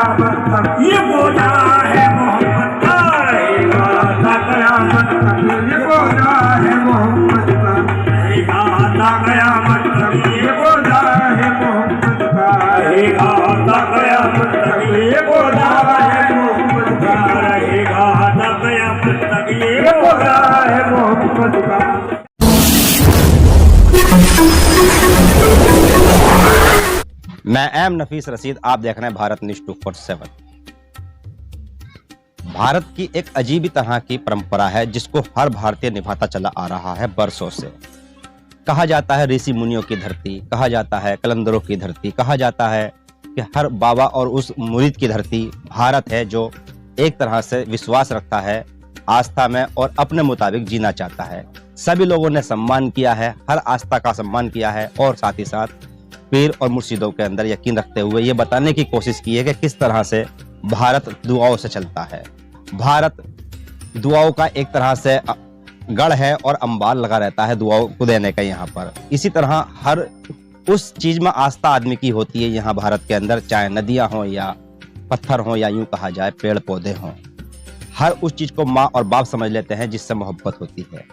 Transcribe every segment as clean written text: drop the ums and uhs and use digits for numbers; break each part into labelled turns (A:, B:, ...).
A: कयामत तक ये बोझा है मोहब्बत का, रहेगा ता कयामत तक ये बोझा है मोहब्बत का, रहेगा ता कयामत तक ये बोझा है मोहब्बत का, रहेगा ता कयामत तक ये बोझा है मोहब्बत का, रहेगा ता कयामत तक ये बोझा है मोहब्बत का।
B: मैं एम नफीस रशीद, आप देख रहे हैं भारत न्यूज 247। भारत की एक अजीब तरह की परंपरा है जिसको हर भारतीय निभाता चला आ रहा है बरसों से। कहा जाता है ऋषि मुनियों की धरती, कहा जाता है कलंदरों की धरती, कहा जाता है कि हर बाबा और उस मुरीद की धरती भारत है जो एक तरह से विश्वास रखता है आस्था में और अपने मुताबिक जीना चाहता है। सभी लोगों ने सम्मान किया है, हर आस्था का सम्मान किया है और साथ ही साथ पीर और मुर्शिदों के अंदर यकीन रखते हुए ये बताने की कोशिश की है कि किस तरह से भारत दुआओं से चलता है। भारत दुआओं का एक तरह से गढ़ है और अंबार लगा रहता है दुआओं को देने का यहाँ पर। इसी तरह हर उस चीज में आस्था आदमी की होती है यहाँ भारत के अंदर, चाहे नदियां हों या पत्थर हों या यूं कहा जाए पेड़ पौधे हों, हर उस चीज को माँ और बाप समझ लेते हैं जिससे मोहब्बत होती है।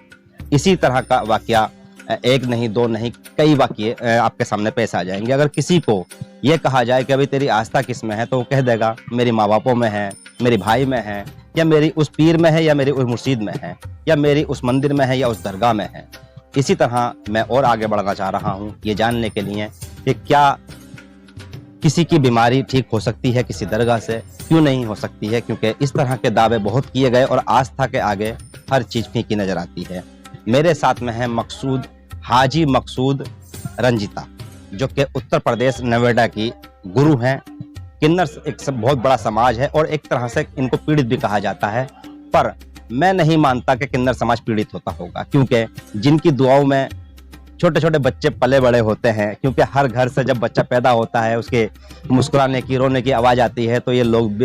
B: इसी तरह का वाकया एक नहीं दो नहीं कई वाकये आपके सामने पेश आ जाएंगे। अगर किसी को ये कहा जाए कि अभी तेरी आस्था किस में है तो वो कह देगा मेरी माँ बापों में है, मेरे भाई में है, या मेरी उस पीर में है, या मेरी उस मुर्शिद में है, या मेरी उस मंदिर में है, या उस दरगाह में है। इसी तरह मैं और आगे बढ़ना चाह रहा हूँ ये जानने के लिए कि क्या किसी की बीमारी ठीक हो सकती है किसी दरगाह से, क्यों नहीं हो सकती है, क्योंकि इस तरह के दावे बहुत किए गए और आस्था के आगे हर चीज फीकी नजर आती है। मेरे साथ में है मकसूद, हाजी मकसूद रंजीता, जो कि उत्तर प्रदेश नोएडा की गुरु हैं। किन्नर एक बहुत बड़ा समाज है और एक तरह से इनको पीड़ित भी कहा जाता है, पर मैं नहीं मानता कि किन्नर समाज पीड़ित होता होगा, क्योंकि जिनकी दुआओं में छोटे छोटे बच्चे पले बड़े होते हैं, क्योंकि हर घर से जब बच्चा पैदा होता है उसके मुस्कुराने की रोने की आवाज़ आती है तो ये लोग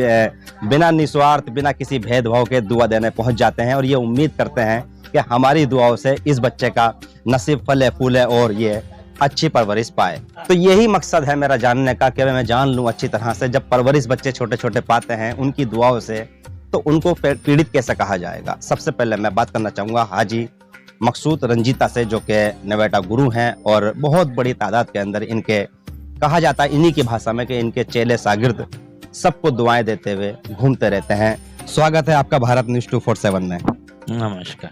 B: बिना निस्वार्थ बिना किसी भेदभाव के दुआ देने पहुंच जाते हैं और ये उम्मीद करते हैं कि हमारी दुआओं से इस बच्चे का नसीब फले फूले और ये अच्छी परवरिश पाए। तो यही मकसद है मेरा जानने का कि मैं जान लूं अच्छी तरह से जब परवरिश बच्चे छोटे छोटे पाते हैं उनकी दुआओं से तो उनको पीड़ित कैसे कहा जाएगा। सबसे पहले मैं बात करना चाहूँगा हाजी मकसूद रंजीता से, जो कि नोएडा गुरु हैं और बहुत बड़ी तादाद के अंदर इनके कहा जाता है इन्हीं की भाषा में कि इनके चेले शागिर्द सबको दुआएं देते हुए घूमते रहते हैं। स्वागत है आपका भारत न्यूज 247 में।
C: नमस्कार।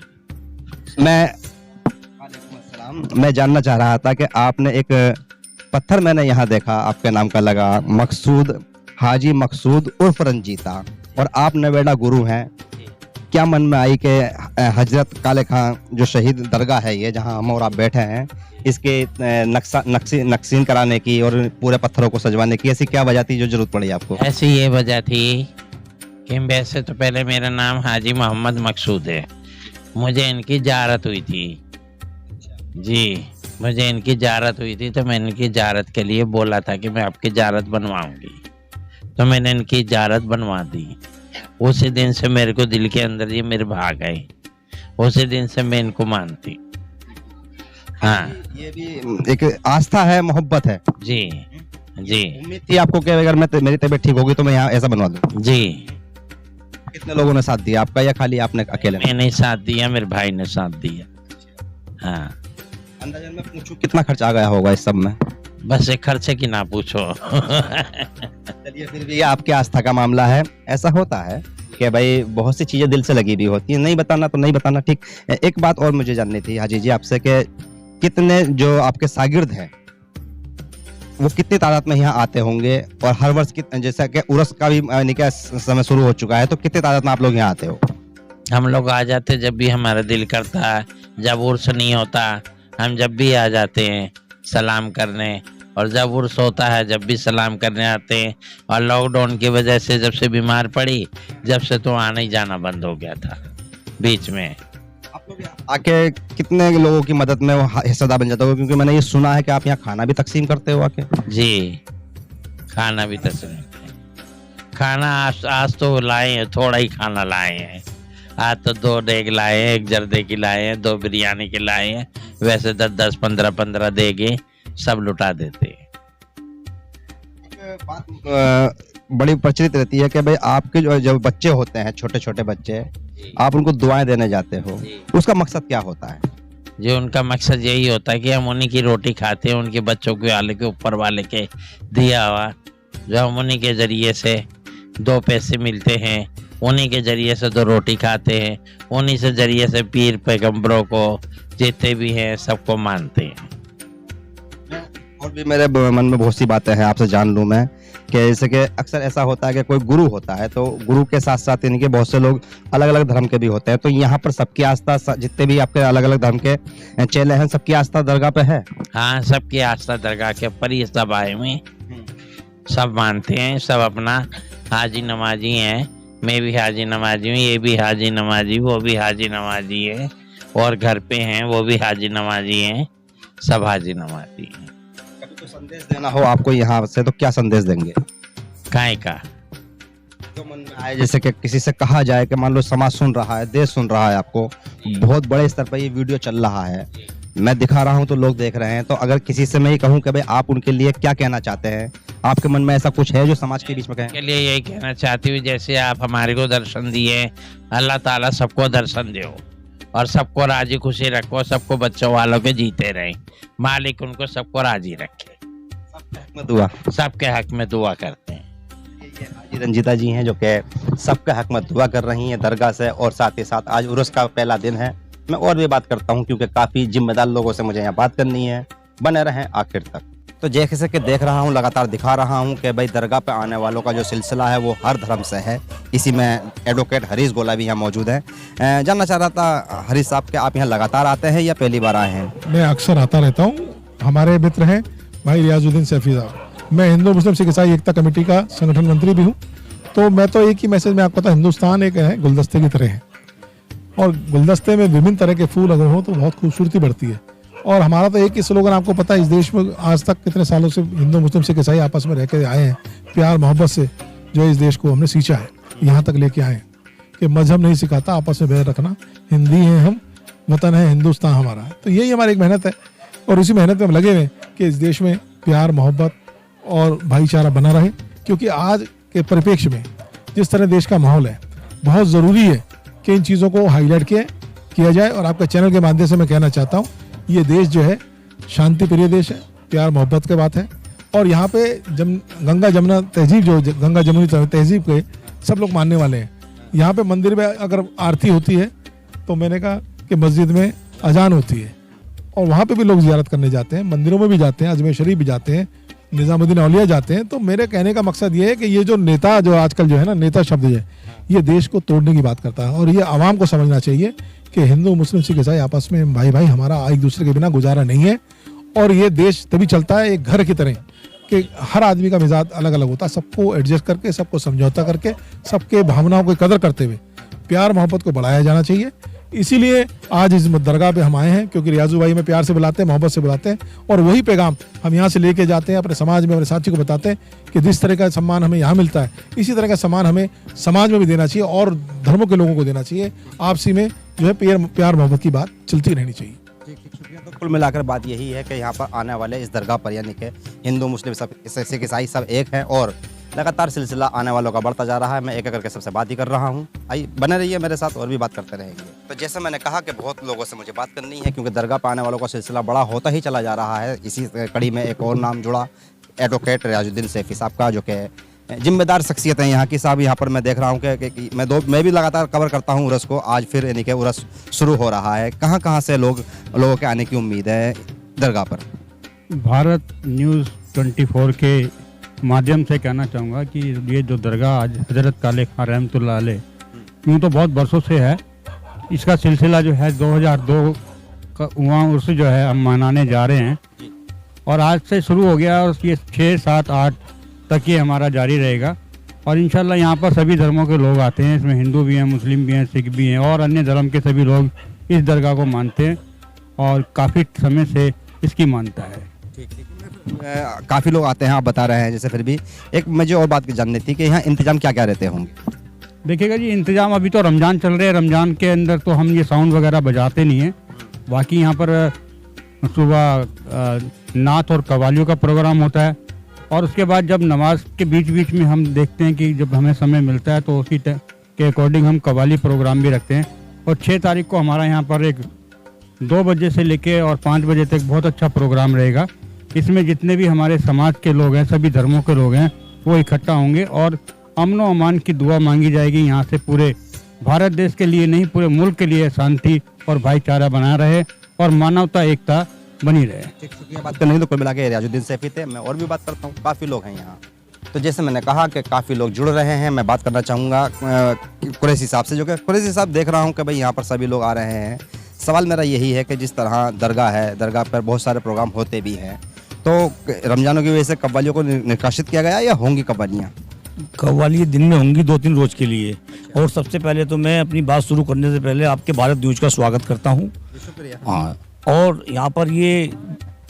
B: मैं जानना चाह रहा था कि आपने एक पत्थर मैंने यहाँ देखा आपके नाम का लगा, मकसूद, हाजी मकसूद उर्फ रंजीता, और आप नोएडा गुरु हैं। क्या मन में आई कि हजरत काले खां जो शहीद दरगाह है ये जहाँ हम और आप बैठे हैं इसके नक्सीन कराने की और पूरे पत्थरों को सजवाने की ऐसी क्या वजह थी जो जरूरत पड़ी आपको?
C: ऐसी ये वजह थी कि वैसे तो पहले मेरा नाम हाजी मोहम्मद मकसूद है, मुझे इनकी ज़ियारत हुई थी जी, मुझे इनकी ज़ियारत हुई थी तो मैंने इनकी ज़ियारत के लिए बोला था कि मैं आपकी ज़ियारत बनवाऊंगी, तो मैंने इनकी ज़ियारत बनवा दी। उसी दिन से मेरे को दिल के अंदर ये मेरे भाग गए, उसी दिन से मैं इनको मानती। हाँ,
B: ये भी एक आस्था है, मोहब्बत है
C: जी जी।
B: उम्मीद थी आपको कि अगर मेरी तबीयत ठीक होगी तो मैं यहाँ ऐसा बनवा दूँ
C: जी।
B: कितने लोगों ने साथ दिया आपका या खाली आपने अकेले?
C: मैंने साथ दिया, मेरे भाई ने साथ दिया। हाँ,
B: अंदाजन मैं पूछूं कितना खर्च आ गया होगा इस सब में?
C: बस एक खर्चे की ना पूछो।
B: चलिए, फिर भी ये आपके आस्था का मामला है। ऐसा होता है कि भाई बहुत सी चीजें दिल से लगी भी होती हैं, नहीं बताना तो नहीं बताना, ठीक। एक बात और मुझे जाननी थी हाजी जी आपसे कि कितने जो आपके शागिर्द हैं वो कितनी तादाद में यहाँ आते होंगे, और हर वर्ष जैसा कि उर्स का भी निकाह समय शुरू हो चुका है तो कितनी तादाद में आप लोग यहाँ आते हो?
C: हम लोग आ जाते जब भी हमारा दिल करता है, जब उर्स नहीं होता हम जब भी आ जाते हैं सलाम करने, और जब उर्स होता है जब भी सलाम करने आते हैं। और लॉकडाउन की वजह से जब से बीमार पड़ी जब से तो आना ही जाना बंद हो गया था बीच में।
B: आप लोग आके कितने लोगों की मदद में वो हिस्सेदार बन जाता हो? क्योंकि मैंने ये सुना है कि आप यहाँ खाना भी तकसीम करते हो आके।
C: जी, खाना भी तकसीम, खाना आज तो लाए हैं, थोड़ा ही खाना लाए हैं। आज तो 2 देग लाए हैं, 1 जर्दे की लाए हैं, 2 बिरयानी के लाए हैं। वैसे 10-10, 15-15 देगे सब लुटा देते हैं।
B: बड़ी प्रचलित रहती है कि भाई आपके जो बच्चे होते हैं, छोटे छोटे बच्चे, आप उनको दुआएं देने जाते हो, उसका मकसद क्या होता है?
C: जो उनका मकसद यही होता है कि हम उन्हीं की रोटी खाते हैं, उनके बच्चों के वाले के ऊपर वाले के दिया हुआ, जो हम उन्हीं के जरिए से 2 पैसे मिलते हैं, उन्हीं के जरिए से 2 रोटी खाते हैं, उन्हीं से जरिए से पीर पैगंबरों को जितने भी हैं सबको मानते हैं।
B: और भी मेरे मन में बहुत सी बातें हैं, आपसे जान लूं मैं कि जैसे कि अक्सर ऐसा होता है कि कोई गुरु होता है तो गुरु के साथ साथ इनके बहुत से लोग अलग अलग धर्म के भी होते हैं, तो यहाँ पर सबकी आस्था, जितने भी आपके अलग अलग धर्म के चेले हैं, सबकी आस्था दरगाह पे है?
C: हाँ, सबकी आस्था दरगाह के ऊपर ही सब आए हुए, सब मानते हैं, सब अपना हाजी नमाजी हैं। मैं भी हाजी नमाजी हूँ, ये भी हाजी नमाजी, वो भी हाजी नमाजी है, और घर पे हैं वो भी हाजी नमाजी हैं, सब हाजी नमाजी हैं।
B: कभी कोई संदेश देना हो आपको यहाँ से तो क्या संदेश देंगे?
C: काय का
B: तो मन में आए, जैसे कि किसी से कहा जाए कि मान लो समाज सुन रहा है, देश सुन रहा है, आपको बहुत बड़े स्तर पर ये वीडियो चल रहा है, मैं दिखा रहा हूँ तो लोग देख रहे हैं, तो अगर किसी से मैं ये कहूँ कि भाई आप उनके लिए क्या कहना चाहते हैं, आपके मन में ऐसा कुछ है जो समाज के बीच में कहें?
C: के लिए यही कहना चाहती हूँ, जैसे आप हमारे को दर्शन दिए, अल्लाह ताला सबको दर्शन दो और सबको राजी खुशी रखो, सबको बच्चों वालों के जीते रहे, मालिक उनको सबको राजी रखे।
B: दुआ
C: सबके हक में दुआ करते हैं।
B: हाजी रंजीता जी हैं जो कि सबके हक में दुआ कर रही हैं दरगाह से, और साथ ही साथ आज उर्स का पहला दिन है। मैं और भी बात करता हूं क्योंकि काफ़ी जिम्मेदार लोगों से मुझे यहाँ बात करनी है, बने रहें आखिर तक। तो जैसे कि देख रहा हूँ, लगातार दिखा रहा हूँ कि भाई दरगाह पे आने वालों का जो सिलसिला है वो हर धर्म से है। इसी में एडवोकेट हरीश गोला भी यहाँ मौजूद हैं। जानना चाह रहा था हरीश साहब कि आप यहाँ लगातार आते हैं या पहली बार आए हैं?
D: मैं अक्सर आता रहता हूँ। हमारे मित्र हैं भाई रियाजुद्दीन सैफी साहब, मैं हिंदू मुस्लिम सिख ईसाई एकता कमेटी का संगठन मंत्री भी हूँ। तो मैं तो एक ही मैसेज में आपको पता, हिंदुस्तान एक है गुलदस्ते की तरह है, और गुलदस्ते में विभिन्न तरह के फूल अगर हो तो बहुत खूबसूरती बढ़ती है। और हमारा तो एक ही स्लोगन आपको पता है, इस देश में आज तक कितने सालों से हिंदू मुस्लिम सिख ईसाई आपस में रह के आए हैं, प्यार मोहब्बत से जो इस देश को हमने सींचा है, यहाँ तक लेके आए हैं कि मजहब नहीं सिखाता, आपस में बैर रखना, हिंदी हैं हम, वतन है हिंदुस्तान हमारा है। तो यही हमारी एक मेहनत है, और इसी मेहनत में हम लगे हुए कि इस देश में प्यार मोहब्बत और भाईचारा बना रहे। क्योंकि आज के परिप्रेक्ष्य में जिस तरह देश का माहौल है, बहुत ज़रूरी है कि इन चीज़ों को हाईलाइट किया जाए। और आपके चैनल के माध्यम से मैं कहना चाहता हूँ, ये देश जो है शांति प्रिय देश है, प्यार मोहब्बत की बात है। और यहाँ पे गंगा जमुना तहजीब, जो गंगा जमुनी तहजीब के सब लोग मानने वाले हैं। यहाँ पे मंदिर में अगर आरती होती है तो मैंने कहा कि मस्जिद में अजान होती है, और वहाँ पे भी लोग ज़ियारत करने जाते हैं, मंदिरों में भी जाते हैं, अजमेर शरीफ भी जाते हैं, निज़ामुद्दीन औलिया जाते हैं। तो मेरे कहने का मकसद ये है कि ये जो नेता, जो आजकल जो है ना नेता शब्द है, ये देश को तोड़ने की बात करता है। और ये आवाम को समझना चाहिए कि हिंदू मुस्लिम सिख ईसाई आपस में भाई भाई, हमारा एक दूसरे के बिना गुजारा नहीं है। और ये देश तभी चलता है एक घर की तरह कि हर आदमी का मिजाज अलग अलग होता है, सबको एडजस्ट करके, सबको समझौता करके, सबके भावनाओं की कदर करते हुए प्यार मोहब्बत को बढ़ाया जाना चाहिए। इसीलिए आज इस दरगाह पे हम आए हैं, क्योंकि रियाजू भाई में प्यार से बुलाते हैं, मोहब्बत से बुलाते हैं, और वही पैगाम हम यहाँ से लेके जाते हैं अपने समाज में, अपने साथी को बताते हैं कि जिस तरह का सम्मान हमें यहाँ मिलता है, इसी तरह का सम्मान हमें समाज में भी देना चाहिए और धर्मों के लोगों को देना चाहिए। आपसी में जो है प्यार मोहब्बत की बात चलती रहनी चाहिए।
B: तो कुल मिलाकर बात यही है कि यहाँ पर आने वाले इस दरगाह पर यानी कि हिंदू मुस्लिम सब सिख ईसाई सब एक हैं, और लगातार सिलसिला आने वालों का बढ़ता जा रहा है। मैं एक एक करके सबसे बात ही कर रहा हूँ, आइए बने रहिए मेरे साथ, और भी बात करते रहेंगे। तो जैसे मैंने कहा कि बहुत लोगों से मुझे बात करनी है, क्योंकि दरगाह पर आने वालों का सिलसिला बड़ा होता ही चला जा रहा है। इसी कड़ी में एक और नाम जुड़ा, एडवोकेट रियाजुद्दीन सैफी साहब का, जो कि जिम्मेदार शख्सियत है यहाँ की। साहब यहाँ पर मैं देख रहा हूँ कि मैं भी लगातार कवर करता हूँ उर्स को। आज फिर यानी कि उर्स शुरू हो रहा है। कहाँ से लोगों के आने की उम्मीद है दरगाह पर?
E: भारत न्यूज़ 24 के माध्यम से कहना चाहूँगा कि ये जो दरगाह आज हज़रत काले खां रहमतुल्लाह अलैह, यूँ तो बहुत बरसों से है, इसका सिलसिला जो है 2002 का वहाँ उर्स जो है हम मनाने जा रहे हैं, और आज से शुरू हो गया, और ये 6, 7, 8 तक ये हमारा जारी रहेगा। और इंशाल्लाह यहाँ पर सभी धर्मों के लोग आते हैं, इसमें हिंदू भी हैं, मुस्लिम भी हैं, सिख भी हैं, और अन्य धर्म के सभी लोग इस दरगाह को मानते हैं, और काफ़ी समय से इसकी मान्यता है।
B: काफ़ी लोग आते हैं, आप बता रहे हैं। जैसे फिर भी एक मुझे और बात जाननी थी कि यहाँ इंतजाम क्या क्या रहते होंगे?
E: देखिएगा जी, इंतजाम अभी तो रमज़ान चल रहे हैं, रमज़ान के अंदर तो हम ये साउंड वगैरह बजाते नहीं हैं। बाकी यहाँ पर सुबह नात और कवालियों का प्रोग्राम होता है, और उसके बाद जब नमाज के बीच बीच में हम देखते हैं कि जब हमें समय मिलता है तो उसी के अकॉर्डिंग हम कव्वाली प्रोग्राम भी रखते हैं। और 6 तारीख को हमारा यहाँ पर एक 2 बजे से लेके और 5 बजे तक बहुत अच्छा प्रोग्राम रहेगा। इसमें जितने भी हमारे समाज के लोग हैं, सभी धर्मों के लोग हैं, वो इकट्ठा होंगे और अमन व अमान की दुआ मांगी जाएगी यहाँ से। पूरे भारत देश के लिए नहीं, पूरे मुल्क के लिए शांति और भाईचारा बना रहे और मानवता एकता बनी रहे।
B: ठीक, शुक्रिया। बात करने के लिए तो कुल मिला के रियाजुद्दीन सैफी थे। मैं और भी बात करता हूँ, काफ़ी लोग हैं यहाँ। तो जैसे मैंने कहा कि काफ़ी लोग जुड़ रहे हैं। मैं बात करना चाहूँगा कुरैशी साहब से, जो कि कुरैशी साहब देख रहा हूँ कि भाई यहाँ पर सभी लोग आ रहे हैं। सवाल मेरा यही है कि जिस तरह दरगाह है, दरगाह पर बहुत सारे प्रोग्राम होते भी हैं, तो रमज़ानों की वजह से कव्वालियों को निष्कासित किया गया या होंगी कव्वालियाँ?
F: कव्वाली दिन में होंगी 2-3 रोज के लिए। और सबसे पहले तो मैं अपनी बात शुरू करने से पहले आपके भारत न्यूज का स्वागत करता हूँ।
B: शुक्रिया।
F: हाँ, और यहाँ पर ये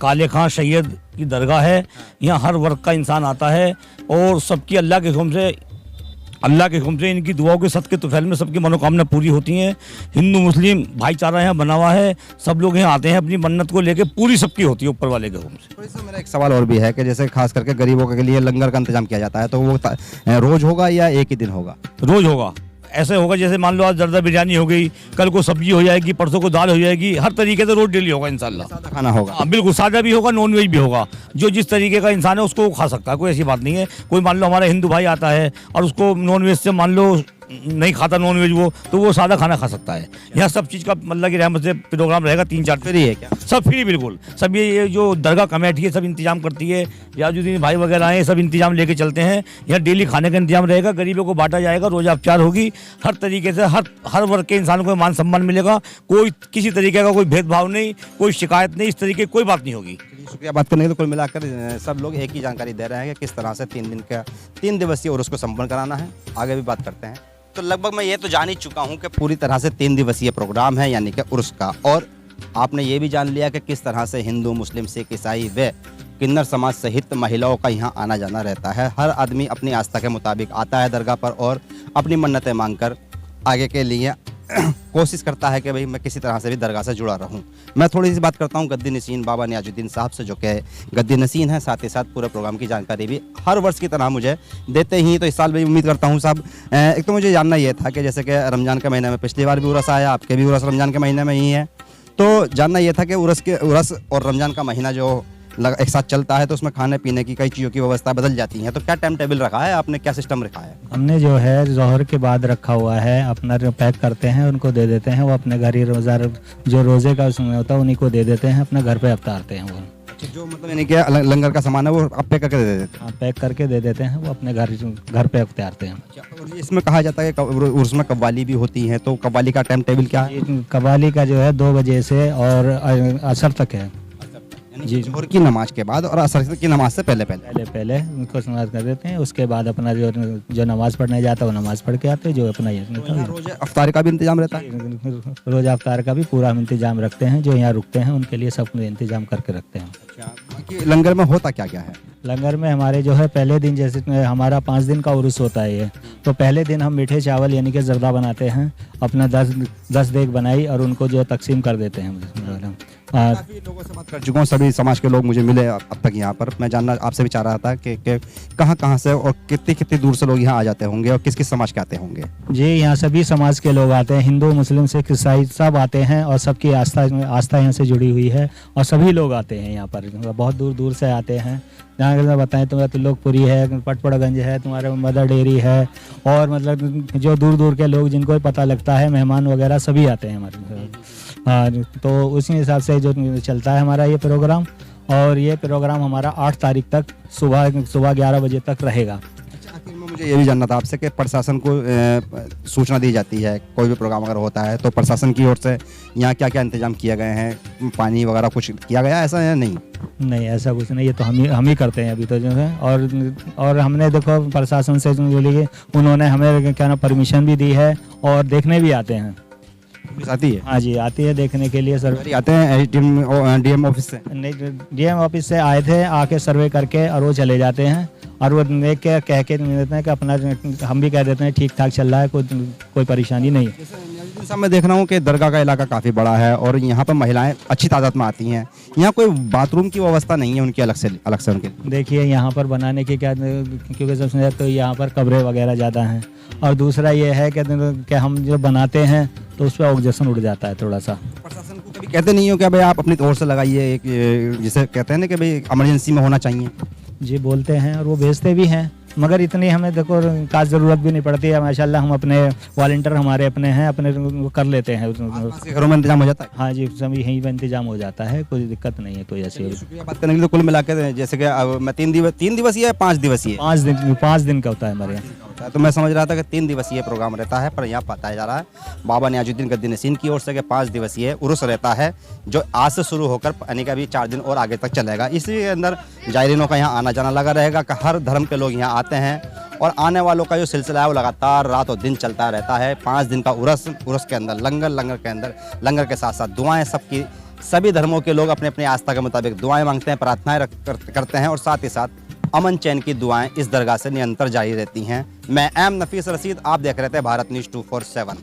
F: काले खां सैयद की दरगाह है। यहाँ हर वर्ग का इंसान आता है और सबकी अल्लाह के हुक्म से इनकी दुआओं के सदके तुफैल में सबकी मनोकामना पूरी होती हैं। हिंदू मुस्लिम भाईचारा यहाँ बना हुआ है। सब लोग यहाँ आते हैं अपनी मन्नत को लेके, पूरी सबकी होती है ऊपर वाले के हुक्म से।
B: तो इसमें मेरा एक सवाल और भी है कि जैसे खास करके गरीबों के लिए लंगर का इंतजाम किया जाता है, तो वो रोज होगा या एक ही दिन होगा?
F: रोज होगा। ऐसे होगा जैसे मान लो आज जर्दा बिरयानी हो गई, कल को सब्जी हो जाएगी, परसों को दाल हो जाएगी। हर तरीके से रोज डेली होगा इंशाल्लाह।
B: सादा खाना होगा?
F: हाँ बिल्कुल, सादा भी होगा, नॉन वेज भी होगा। जो जिस तरीके का इंसान है उसको खा सकता है, कोई ऐसी बात नहीं है। कोई मान लो हमारा हिंदू भाई आता है और उसको नॉन वेज से मान लो नहीं खाता नॉन वेज वो, तो वो सादा खाना खा सकता है। यहाँ सब चीज़ का अल्लाह की रहमत से प्रोग्राम रहेगा। 3-4
B: फ्री है क्या?
F: सब फ्री, बिल्कुल सब। ये जो दरगाह कमेटी है सब इंतजाम करती है। रियाजुद्दीन भाई वगैरह हैं, सब इंतजाम लेके चलते हैं। यहाँ डेली खाने का इंतजाम रहेगा, गरीबों को बांटा जाएगा, रोजा उपचार होगी। हर तरीके से हर वर्ग के इंसान को मान सम्मान मिलेगा। कोई किसी तरीके का कोई भेदभाव नहीं, कोई शिकायत नहीं, इस तरीके की कोई बात नहीं होगी।
B: शुक्रिया। बात करने के लिए कुल मिलाकर सब लोग एक ही जानकारी दे रहे हैं कि किस तरह से 3 दिवसीय उर्स को संपन्न कराना है। आगे भी बात करते हैं। तो लगभग मैं ये तो जान ही चुका हूँ कि पूरी तरह से 3 दिवसीय प्रोग्राम है, यानी कि उर्स का। और आपने ये भी जान लिया कि किस तरह से हिंदू, मुस्लिम, सिख, ईसाई व किन्नर समाज सहित महिलाओं का यहाँ आना जाना रहता है। हर आदमी अपनी आस्था के मुताबिक आता है दरगाह पर और अपनी मन्नतें मांगकर आगे के लिए कोशिश करता है कि भाई मैं किसी तरह से भी दरगाह से जुड़ा रहूं। मैं थोड़ी सी बात करता हूं गद्दी नशीन बाबा नियाजुद्दीन साहब से, जो कि गद्दी नशीन है, साथ ही साथ पूरे प्रोग्राम की जानकारी भी हर वर्ष की तरह मुझे देते ही। तो इस साल भी उम्मीद करता हूं साहब, एक तो मुझे जानना ये था कि जैसे कि रमज़ान के महीने में पिछली बार भी उरस आया, आपके भी उरस रमज़ान के महीने में ही है, तो जानना ये था कि उरस और रमज़ान का महीना जो एक साथ चलता है तो उसमें खाने पीने की कई चीज़ों की व्यवस्था बदल जाती है, तो क्या टाइम टेबल रखा है आपने, क्या सिस्टम रखा है?
G: हमने जो है जोहर के बाद रखा हुआ है, अपना जो पैक करते हैं उनको दे देते हैं, वो अपने घर ही जो रोज़े का समय होता है उन्हीं को दे देते हैं, अपने घर पे अवतारते हैं वो।
B: जो मतलब यानी कि लंगर का सामान है वो आप पैक करके दे देते हैं?
G: हाँ, पैक करके दे देते हैं, वो अपने घर पे उतारते हैं।
B: और इसमें कहा जाता है कि उर्स में कव्वाली भी होती है, तो कव्वाली का टाइम टेबल क्या है?
G: कव्वाली का जो है 2 बजे से और असर तक है
B: जी, जोहर की नमाज के बाद और असर की नमाज से पहले
G: उनको नमाज कर देते हैं। उसके बाद अपना जो नमाज पढ़ने जाता है वो नमाज पढ़ के आते हैं। जो अपना
B: रोज अफ्तार का भी इंतजाम रहता है?
G: रोज अफ्तार का भी पूरा हम इंतजाम रखते हैं। जो यहाँ रुकते हैं उनके लिए सब इंतजाम करके रखते हैं।
B: बाकी लंगर में होता क्या क्या है?
G: लंगर में हमारे जो है पहले दिन, जैसे हमारा 5 दिन का उर्स होता है ये, तो पहले दिन हम मीठे चावल यानी कि जर्दा बनाते हैं, अपना 10 देग बनाई और उनको जो तकसीम कर देते हैं।
B: काफ़ी लोगों से बात कर चुका हूँ, सभी समाज के लोग मुझे मिले अब तक यहाँ पर। मैं जानना आपसे भी चाह रहा था कि कहाँ से और कितनी दूर से लोग यहाँ आ जाते होंगे और किस किस समाज के आते होंगे?
G: जी, यहाँ सभी समाज के लोग आते हैं, हिंदू, मुस्लिम, सिख, ईसाई सब आते हैं और सबकी आस्था यहाँ से जुड़ी हुई है और सभी लोग आते हैं यहाँ पर, बहुत दूर दूर से आते हैं। जहाँ बताएं तुम्हारा तिलोकपुरी है, पटपड़गंज है, तुम्हारे मदर डेयरी है और मतलब जो दूर दूर के लोग जिनको पता लगता है, मेहमान वगैरह सभी आते हैं हमारे। हाँ, तो उसी हिसाब से जो चलता है हमारा ये प्रोग्राम। और ये प्रोग्राम हमारा 8 तारीख तक सुबह 11 बजे तक रहेगा।
B: आखिर में मुझे ये भी जानना था आपसे कि प्रशासन को सूचना दी जाती है कोई भी प्रोग्राम अगर होता है, तो प्रशासन की ओर से यहाँ क्या क्या इंतजाम किए गए हैं, पानी वगैरह कुछ किया गया ऐसा या नहीं?
G: नहीं, ऐसा कुछ नहीं, ये तो हम ही करते हैं अभी तो जो है। और हमने देखो प्रशासन से जो लिए उन्होंने हमें क्या ना परमिशन भी दी है और देखने भी आते हैं।
B: आती है?
G: हाँ जी, आती है देखने के लिए। सर्वे
B: आते हैं डीएम ऑफिस से?
G: नहीं, डीएम ऑफिस से आए थे, आके सर्वे करके और वो चले जाते हैं और वो देख के कह के देते हैं कि अपना हम भी कह देते हैं ठीक ठाक चल रहा है, कोई परेशानी नहीं।
B: साहब मैं देख रहा हूँ कि दरगाह का इलाका काफ़ी बड़ा है और यहाँ पर महिलाएं अच्छी तादाद में आती हैं। यहाँ कोई बाथरूम की व्यवस्था नहीं है उनकी अलग से उनके।
G: देखिए यहाँ पर बनाने की क्या, क्योंकि सबसे ज़्यादा तो यहाँ पर कब्रें वगैरह ज़्यादा हैं, और दूसरा ये है कि हम जो बनाते हैं तो उस पर ऑब्जेक्शन उड़ जाता है थोड़ा सा।
B: प्रशासन को कभी कहते नहीं हो कि भाई आप अपनी ओर से लगाइए, एक जिसे कहते हैं ना कि भाई इमरजेंसी में होना चाहिए।
G: जी बोलते हैं और वो भेजते भी हैं, मगर इतनी हमें देखो खास ज़रूरत भी नहीं पड़ती है। माशाल्लाह हम अपने वॉलंटियर हमारे अपने हैं, अपने वो कर लेते हैं।
B: आसपास के घरों में इंतजाम हो जाता है।
G: हाँ जी, सब यहीं पर इंतजाम हो जाता है, कोई दिक्कत नहीं है कोई ऐसी।
B: शुक्रिया बात करने के लिए। कुल मिला के जैसे कि अब मैं 3 दिवसीय है 5 दिवसीय
G: 5 दिन का होता है हमारे यहाँ।
B: तो मैं समझ रहा था कि 3 दिवसीय प्रोग्राम रहता है, पर यहाँ बताया जा रहा है बाबा नियाजुद्दीन गद्दी नसीन की ओर से कि 5 दिवसीय उर्स रहता है, जो आज से शुरू होकर यानी कि अभी 4 दिन और आगे तक चलेगा। इसी के अंदर जायरीनों का यहाँ आना जाना लगा रहेगा कि हर धर्म के लोग यहाँ आते हैं और आने वालों का जो सिलसिला है वो लगातार रात और दिन चलता रहता है। 5 दिन का उर्स के अंदर लंगर के साथ साथ दुआएं सभी धर्मों के लोग अपने अपनी आस्था के मुताबिक दुआएं मांगते हैं, प्रार्थनाएं करते हैं और साथ ही साथ अमन चैन की दुआएं इस दरगाह से निरंतर जारी रहती हैं। मैं एम नफीस रशीद, आप देख रहे थे भारत न्यूज़ 247।